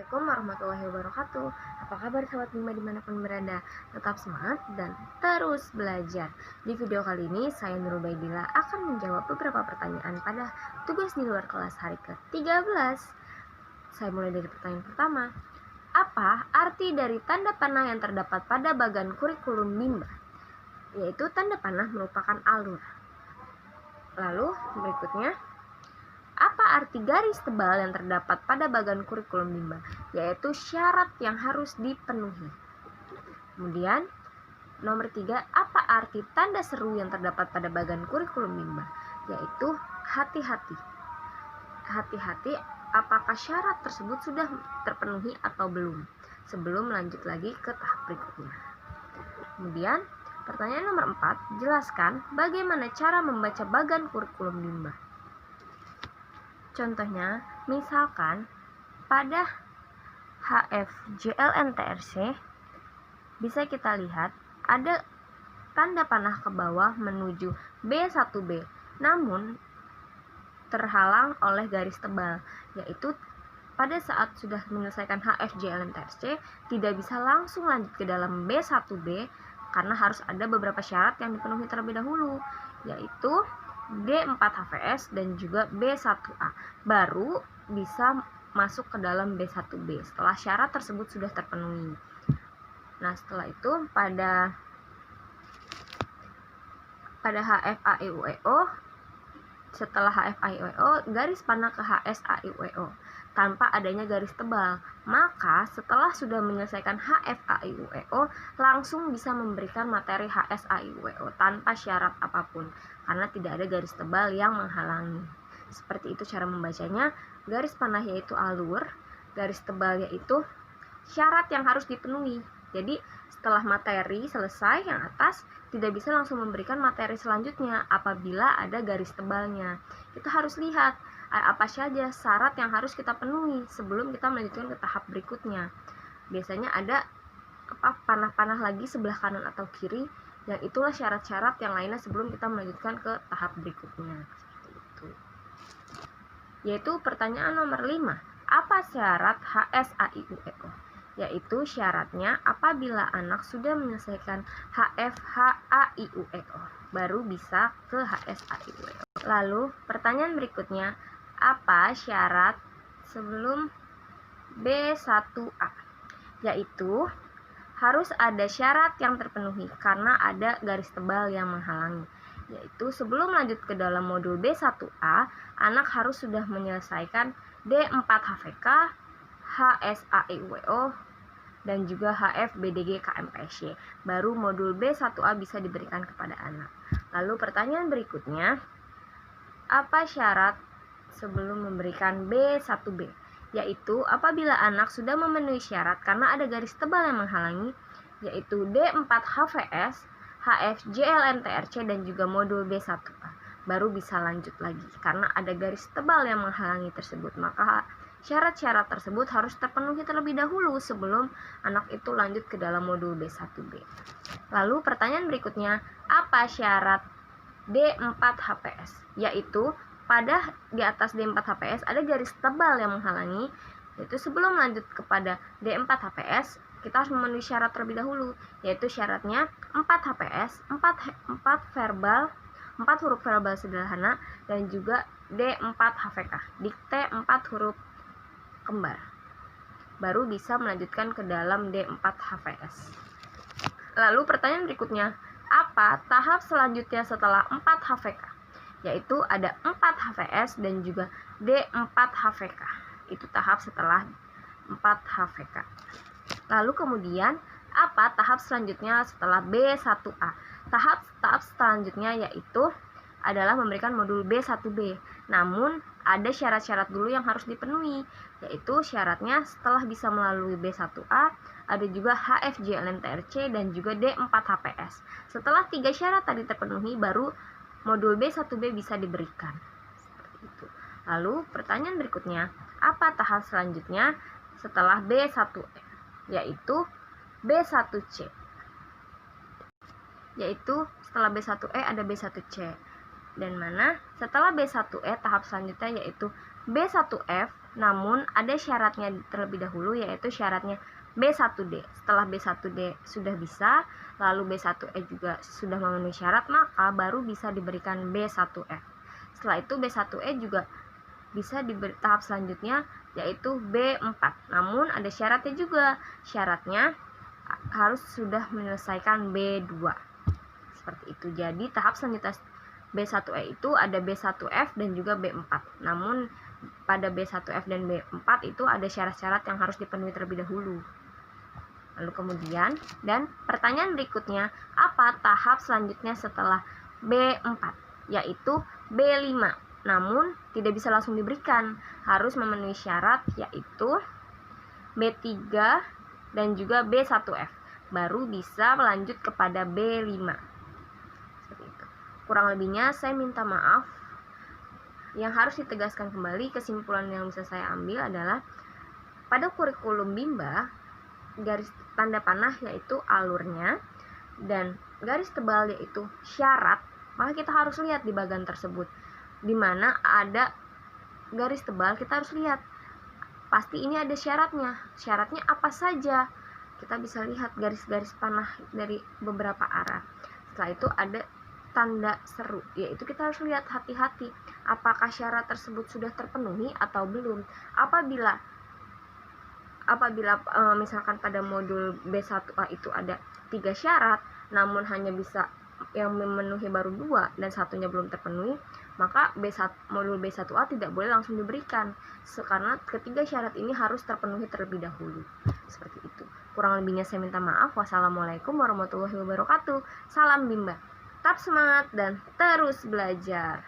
Assalamualaikum warahmatullahi wabarakatuh. Apa kabar sahabat Bima dimanapun berada? Tetap semangat dan terus belajar. Di video kali ini saya Nurul Baidila akan menjawab beberapa pertanyaan pada tugas di luar kelas hari ke-13. Saya mulai dari pertanyaan pertama. Apa arti dari tanda panah yang terdapat pada bagan kurikulum Bima? Yaitu tanda panah merupakan alur. Lalu berikutnya, apa arti garis tebal yang terdapat pada bagan kurikulum Bima? Yaitu syarat yang harus dipenuhi. Kemudian, nomor 3, apa arti tanda seru yang terdapat pada bagan kurikulum Bima? Yaitu hati-hati. Hati-hati, apakah syarat tersebut sudah terpenuhi atau belum? Sebelum lanjut lagi ke tahap berikutnya. Kemudian, pertanyaan nomor 4, jelaskan bagaimana cara membaca bagan kurikulum Bima. Contohnya, misalkan pada HFJLNTRC bisa kita lihat ada tanda panah ke bawah menuju B1B, namun terhalang oleh garis tebal, yaitu pada saat sudah menyelesaikan HFJLNTRC tidak bisa langsung lanjut ke dalam B1B karena harus ada beberapa syarat yang dipenuhi terlebih dahulu, yaitu D4HVS dan juga B1A, baru bisa masuk ke dalam B1B setelah syarat tersebut sudah terpenuhi. Nah, setelah itu pada HFAIUEO, setelah HFAIUEO garis panah ke HSAIUEO tanpa adanya garis tebal, maka setelah sudah menyelesaikan HFAIUEO langsung bisa memberikan materi HSAIUEO tanpa syarat apapun karena tidak ada garis tebal yang menghalangi. Seperti itu cara membacanya. Garis panah yaitu alur, garis tebal yaitu syarat yang harus dipenuhi. Jadi setelah materi selesai yang atas, tidak bisa langsung memberikan materi selanjutnya apabila ada garis tebalnya. Kita harus lihat apa saja syarat yang harus kita penuhi sebelum kita melanjutkan ke tahap berikutnya. Biasanya ada panah-panah lagi sebelah kanan atau kiri, yang itulah syarat-syarat yang lainnya sebelum kita melanjutkan ke tahap berikutnya. Seperti itu. Yaitu pertanyaan nomor 5. Apa syarat HSAIUEO? Yaitu syaratnya apabila anak sudah menyelesaikan HFHAIUEO baru bisa ke HSAIUEO. Lalu pertanyaan berikutnya, apa syarat sebelum B1A? Yaitu harus ada syarat yang terpenuhi karena ada garis tebal yang menghalangi. Yaitu sebelum lanjut ke dalam modul B1A, anak harus sudah menyelesaikan D4HVK, HSAIUEO, dan juga HFBDG KMPSY. Baru modul B1A bisa diberikan kepada anak. Lalu pertanyaan berikutnya, apa syarat sebelum memberikan B1B? Yaitu apabila anak sudah memenuhi syarat karena ada garis tebal yang menghalangi, yaitu D4HVS, HFJLNTRC, dan juga modul B1A, baru bisa lanjut lagi karena ada garis tebal yang menghalangi tersebut. Maka syarat-syarat tersebut harus terpenuhi terlebih dahulu sebelum anak itu lanjut ke dalam modul B1B. Lalu pertanyaan berikutnya, apa syarat D4HPS? Yaitu pada di atas D4HPS ada garis tebal yang menghalangi, yaitu sebelum lanjut kepada D4HPS kita harus memenuhi syarat terlebih dahulu, yaitu syaratnya 4HPS, 4 verbal, 4 huruf verbal sederhana, dan juga D4HVK, dikte 4 huruf kembar, baru bisa melanjutkan ke dalam D4HVS. Lalu pertanyaan berikutnya, apa tahap selanjutnya setelah 4HVK? Yaitu ada 4HVS dan juga D4HVK. Itu tahap setelah 4HVK. Lalu kemudian, apa tahap selanjutnya setelah B1A? Tahap selanjutnya yaitu adalah memberikan modul B1B. Namun, ada syarat-syarat dulu yang harus dipenuhi, yaitu syaratnya setelah bisa melalui B1A, ada juga HFJLNTRC dan juga D4HPS. Setelah 3 syarat tadi terpenuhi, baru modul B1B bisa diberikan. Seperti itu. Lalu, pertanyaan berikutnya, apa tahap selanjutnya setelah B1E? Yaitu B1C. Yaitu setelah B1E ada B1C. Dan mana setelah B1E tahap selanjutnya yaitu B1F, namun ada syaratnya terlebih dahulu, yaitu syaratnya B1D. Setelah B1D sudah bisa, lalu B1E juga sudah memenuhi syarat, maka baru bisa diberikan B1F. Setelah itu B1E juga bisa diberi tahap selanjutnya, yaitu B4. Namun ada syaratnya juga. Syaratnya harus sudah menyelesaikan B2. Seperti itu. Jadi tahap selanjutnya B1E itu ada B1F dan juga B4. Namun pada B1F dan B4 itu ada syarat-syarat yang harus dipenuhi terlebih dahulu. Lalu kemudian, dan pertanyaan berikutnya, apa tahap selanjutnya setelah B4? Yaitu B5. Namun tidak bisa langsung diberikan, harus memenuhi syarat, yaitu B3 dan juga B1F. Baru bisa melanjut kepada B5. Seperti itu. Kurang lebihnya saya minta maaf. Yang harus ditegaskan kembali, kesimpulan yang bisa saya ambil adalah pada kurikulum Bimba, garis tanda panah yaitu alurnya dan garis tebal yaitu syarat, maka kita harus lihat di bagian tersebut. Di mana ada garis tebal, kita harus lihat pasti ini ada syaratnya. Syaratnya apa saja? Kita bisa lihat garis-garis panah dari beberapa arah. Setelah itu ada tanda seru, yaitu kita harus lihat hati-hati apakah syarat tersebut sudah terpenuhi atau belum. Apabila misalkan pada modul B1A itu ada 3 syarat, namun hanya bisa yang memenuhi baru 2 dan satunya belum terpenuhi, maka modul B1A tidak boleh langsung diberikan, karena ketiga syarat ini harus terpenuhi terlebih dahulu. Seperti itu. Kurang lebihnya saya minta maaf. Wassalamualaikum warahmatullahi wabarakatuh. Salam Bimba. Tetap semangat dan terus belajar.